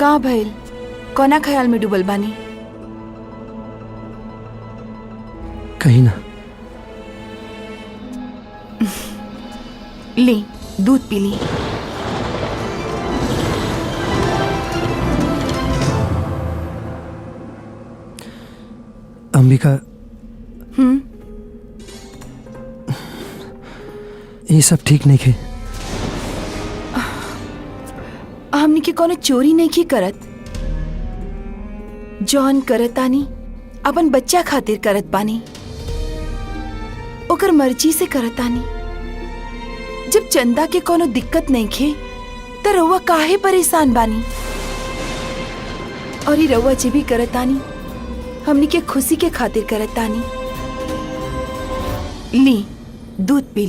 का भइल? कोना ख्याल में डूबल बानी? कहीं ना। ली, दूध पी ली। अंबिका, ये सब ठीक नहीं है। हमनी के कोनो चोरी नहीं की करत। जॉन करतानी अपन बच्चा खातिर करत बानी, ओकर मर्जी से करतानी। जब चंदा के कोनो दिक्कत नहीं खे तो रउआ काहे परेशान बानी? और ये रउआ जे भी करतानी हमनी के खुशी के खातिर करतानी। ली, दूध पी ली।